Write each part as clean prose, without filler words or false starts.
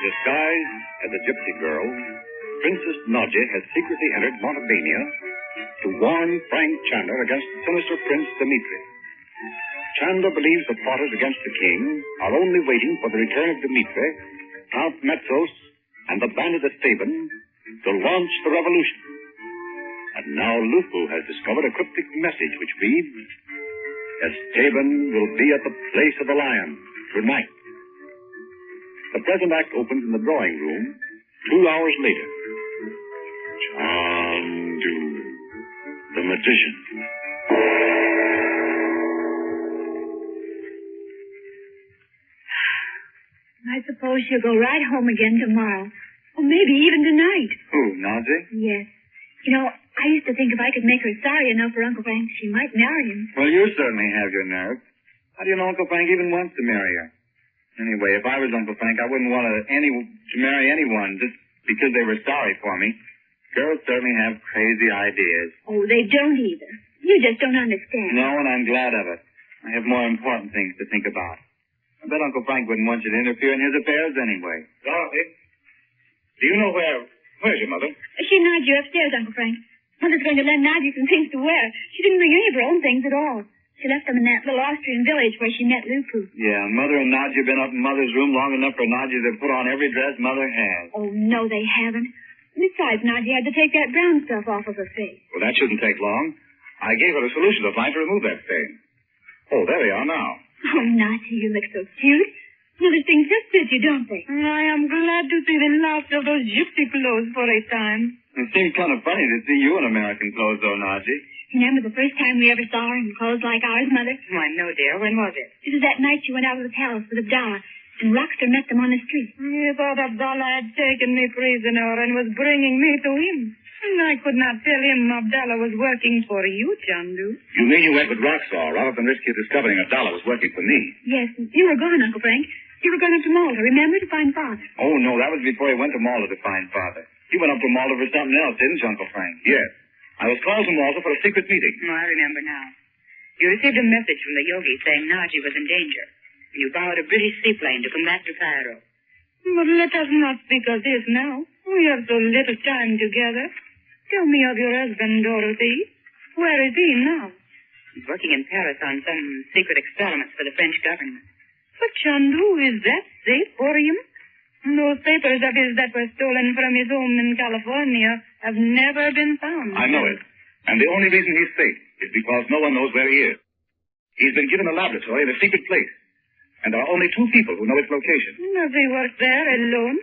Disguised as a gypsy girl, Princess Nadja has secretly entered Montevideo to warn Frank Chandler against sinister Prince Dmitri. Chandler believes the plotters against the king are only waiting for the return of Dmitri, Count Metzos, and the bandit Estaben to launch the revolution. And now Lupu has discovered a cryptic message which reads, Estaben will be at the place of the lion tonight. The present act opens in the drawing room 2 hours later. Chandu the Magician. I suppose she'll go right home again tomorrow. Or maybe even tonight. Who, Nazi? Yes. You know, I used to think if I could make her sorry enough for Uncle Frank, she might marry him. Well, you certainly have your nerve. How do you know Uncle Frank even wants to marry her? Anyway, if I was Uncle Frank, I wouldn't want to marry anyone just because they were sorry for me. Girls certainly have crazy ideas. Oh, they don't either. You just don't understand. No, and I'm glad of it. I have more important things to think about. I bet Uncle Frank wouldn't want you to interfere in his affairs anyway. Dorothy, do you know where's your mother? She and Nadja are upstairs, Uncle Frank. Mother's going to lend Nadja some things to wear. She didn't bring any of her own things at all. She left them in that little Austrian village where she met Lupu. Yeah, Mother and Nadja have been up in Mother's room long enough for Nadja to put on every dress Mother has. Oh, no, they haven't. Besides, Nadja had to take that brown stuff off of her face. Well, that shouldn't take long. I gave her a solution of mine to remove that stain. Oh, there they are now. Oh, Nadja, you look so cute. Mother's things just fit you, don't they? I am glad to see the last of those gypsy clothes for a time. It seems kind of funny to see you in American clothes, though, Nadja. Remember the first time we ever saw her in clothes like ours, Mother? Why, no, dear. When was it? It was that night she went out of the palace with Abdallah, and Roxor met them on the street. I thought Abdallah had taken me prisoner and was bringing me to him. And I could not tell him Abdallah was working for you, Chandu. You mean you went with Roxor rather than risk you discovering Abdallah was working for me? Yes, you were gone, Uncle Frank. You were going up to Malta, remember, to find Father. Oh, no, that was before he went to Malta to find Father. He went up to Malta for something else, didn't you, Uncle Frank? Yes. I was called to Malta for a secret meeting. Oh, I remember now. You received a message from the yogi saying Nadja was in danger. And you borrowed a British seaplane to come back to Cairo. But let us not speak of this now. We have so little time together. Tell me of your husband, Dorothy. Where is he now? He's working in Paris on some secret experiments for the French government. But, Chandu, is that safe for him? Those papers of his that were stolen from his home in California have never been found. I know it. And the only reason he's safe is because no one knows where he is. He's been given a laboratory in a secret place. And there are only 2 people who know its location. Does he work there alone?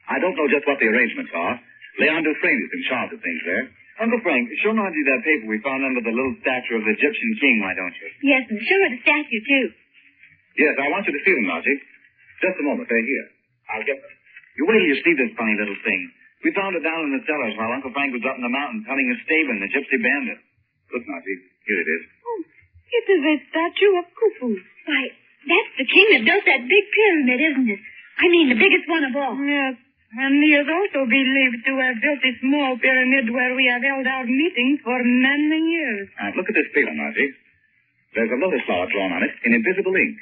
I don't know just what the arrangements are. Leon Dufresne is in charge of things there. Uncle Frank, show Nadja that paper we found under the little statue of the Egyptian king, why don't you? Yes, and show her the statue, too. Yes, I want you to see them, Nazi. Just a moment. They're here. I'll get them. You wait till you see this funny little thing. We found it down in the cellars while Uncle Frank was up in the mountains hunting Estaben, the gypsy bandit. Look, Nazi. Here it is. Oh, it is a statue of Khufu. Why, that's the king that built that big pyramid, isn't it? I mean, the biggest one of all. Yes, and he is also believed to have built a small pyramid where we have held our meetings for many years. Look at this paper, Nazi. There's a lotus flower drawn on it in invisible ink.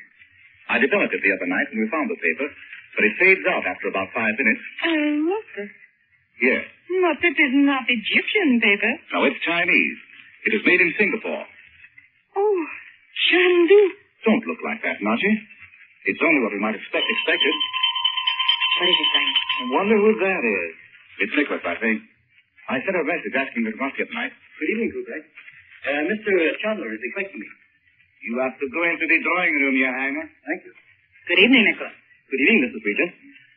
I developed it the other night when we found the paper, but it fades out after about 5 minutes. Oh, lotus. Yes. But it is not Egyptian paper. No, it's Chinese. It is made in Singapore. Oh, Chandu. Don't look like that, Nazi. It's only what we might have expected. What is it, Frank? I wonder who that is. It's Nicholas, I think. I sent her a message asking me to come up here tonight. Good evening, Kubrick. Mr. Chandler is expecting me. You have to go into the drawing room, Your Highness. Thank you. Good evening, Nicholas. Good evening, Mrs. Regent.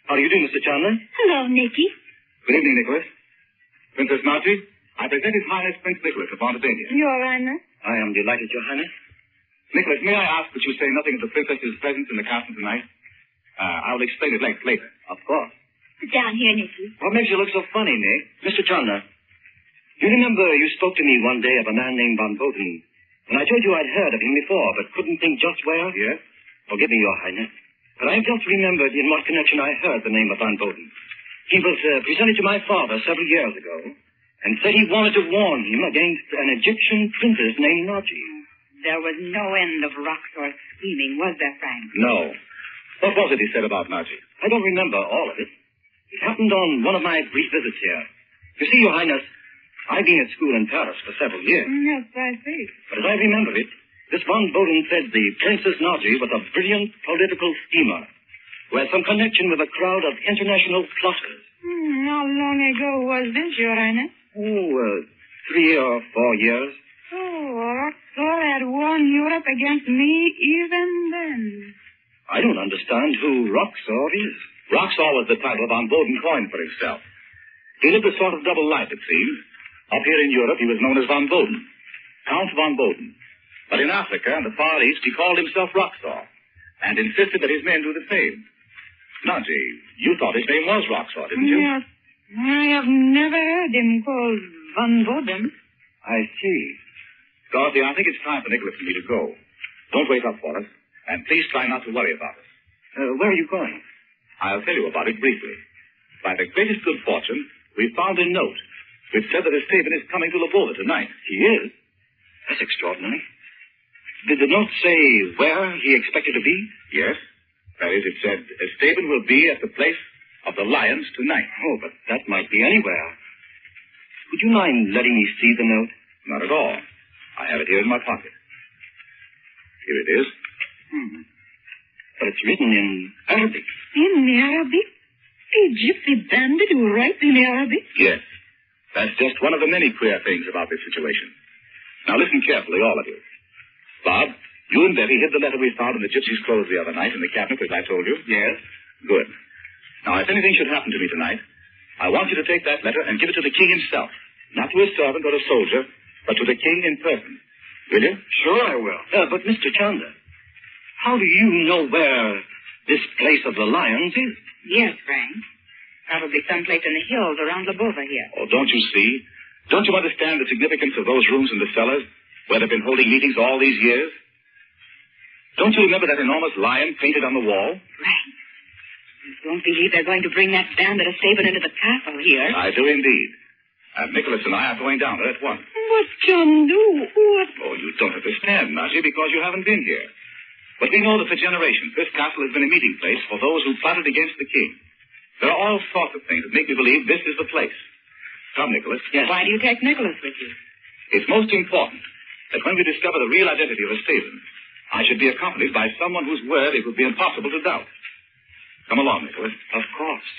How do you do, Mr. Chandler? Hello, Nicky. Good evening, Nicholas. Princess Nazi, I present His Highness Prince Nicholas of Montevideo. Your Highness. I am delighted, Your Highness. Nicholas, may I ask that you say nothing of the princess's presence in the castle tonight? I'll explain it later. Of course. Sit down here, Nicky. What makes you look so funny, Nick? Mr. Chandler, you remember you spoke to me one day of a man named Van Boden, and I told you I'd heard of him before, but couldn't think just where? Yes? Forgive me, Your Highness, but I've just remembered in what connection I heard the name of Van Boden. He was presented to my father several years ago, and said he wanted to warn him against an Egyptian princess named Nadja. There was no end of Roxor scheming, was there, Frank? No. What was it he said about Nazi? I don't remember all of it, It happened on one of my brief visits here. You see, Your Highness, I've been at school in Paris for several years. Yes, I see. But as I remember it, this von Boden said the Princess Naji was a brilliant political schemer who had some connection with a crowd of international plotters. How long ago was this, Your Highness? 3 or 4 years. Oh, Roxor had won Europe against me even then. I don't understand who Roxor is. Roxor was the title von Boden coined for himself. He lived a sort of double life, it seems. Up here in Europe, he was known as von Boden, Count von Boden. But in Africa and the Far East, he called himself Roxor, and insisted that his men do the same. Naji, you thought his name was Roxor, didn't you? Yes. I have never heard him called von Boden. I see. Dorothy, I think it's time for Nicholas and me to go. Don't wait up for us, and please try not to worry about us. Where are you going? I'll tell you about it briefly. By the greatest good fortune, we found a note which said that Estaben is coming to Lvova tonight. He is? That's extraordinary. Did the note say where he expected to be? Yes. That is, it said Estaben will be at the place of the Lions tonight. Oh, but that might be anywhere. Would you mind letting me see the note? Not at all. I have it here in my pocket. Here it is. But it's written in Arabic. In Arabic? A gypsy bandit who writes in Arabic? Yes. That's just one of the many queer things about this situation. Now listen carefully, all of you. Bob, you and Betty hid the letter we found in the gypsy's clothes the other night in the cabinet, as I told you. Yes. Good. Now, if anything should happen to me tonight, I want you to take that letter and give it to the king himself. Not to a servant or a soldier, but to the king in person. Will you? Sure I will. But Mr. Chandler, how do you know where this place of the Lions is? Yes, Frank. Probably someplace in the hills around Lvova here. Oh, don't you see? Don't you understand the significance of those rooms in the cellars where they've been holding meetings all these years? Don't you remember that enormous lion painted on the wall? Frank, you don't believe they're going to bring that bandit Estaben into the castle here? I do indeed. And Nicholas and I are going down there at once. But Chandu, what? Oh, you don't understand, Naji, because you haven't been here. But we know that for generations, this castle has been a meeting place for those who plotted against the king. There are all sorts of things that make me believe this is the place. Come, Nicholas. Yes. Why do you take Nicholas with you? It's most important that when we discover the real identity of Estaben, I should be accompanied by someone whose word it would be impossible to doubt. Come along, Nicholas. Of course.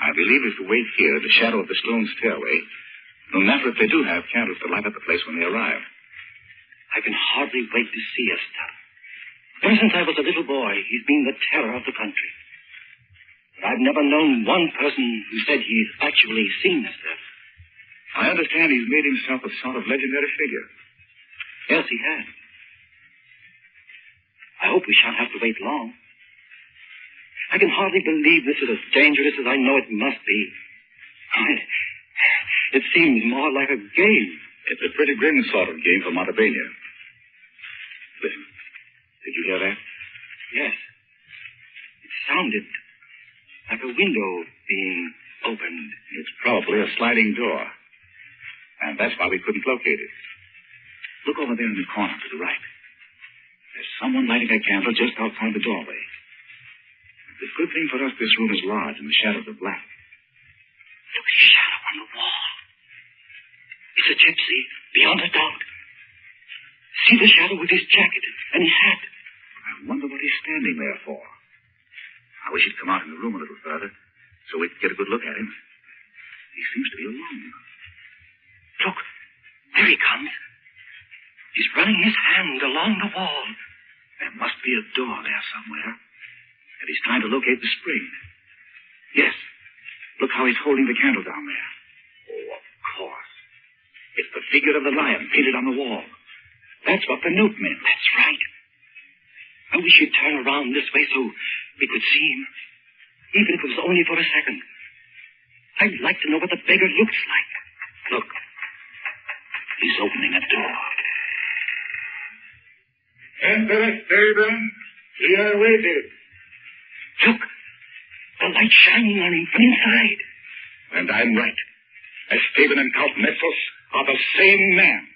I believe if we wait here in the shadow of the stone stairway, no matter if they do have candles to light up the place when they arrive. I can hardly wait to see Estaben. Ever since I was a little boy, he's been the terror of the country. But I've never known one person who said he's actually seen Estaben. I understand he's made himself a sort of legendary figure. Yes, he has. I hope we shan't have to wait long. I can hardly believe this is as dangerous as I know it must be. It seems more like a game. It's a pretty grim sort of game for Montevideo. Listen. Did you hear that? Yes. It sounded like a window being opened. It's probably a sliding door. And that's why we couldn't locate it. Look over there in the corner to the right. There's someone lighting a candle just outside the doorway. The good thing for us, this room is large and the shadows are black. Look at the shadow on the wall. It's a gypsy, beyond a doubt. See the shadow with his jacket and his hat. I wonder what he's standing there for. I wish he'd come out in the room a little further so we could get a good look at him. He seems to be alone. Look, there he comes. He's running his hand along the wall. There must be a door there somewhere. And he's trying to locate the spring. Yes. Look how he's holding the candle down there. Oh, of course. It's the figure of the lion painted on the wall. That's what the note meant. That's right. I wish he'd turn around this way so we could see him. Even if it was only for a second. I'd like to know what the beggar looks like. Look. He's opening a door. Enter, Estaben. We are waited. Look. the light shining on him from inside. And I'm right. Estaben and Count Metzos are the same man.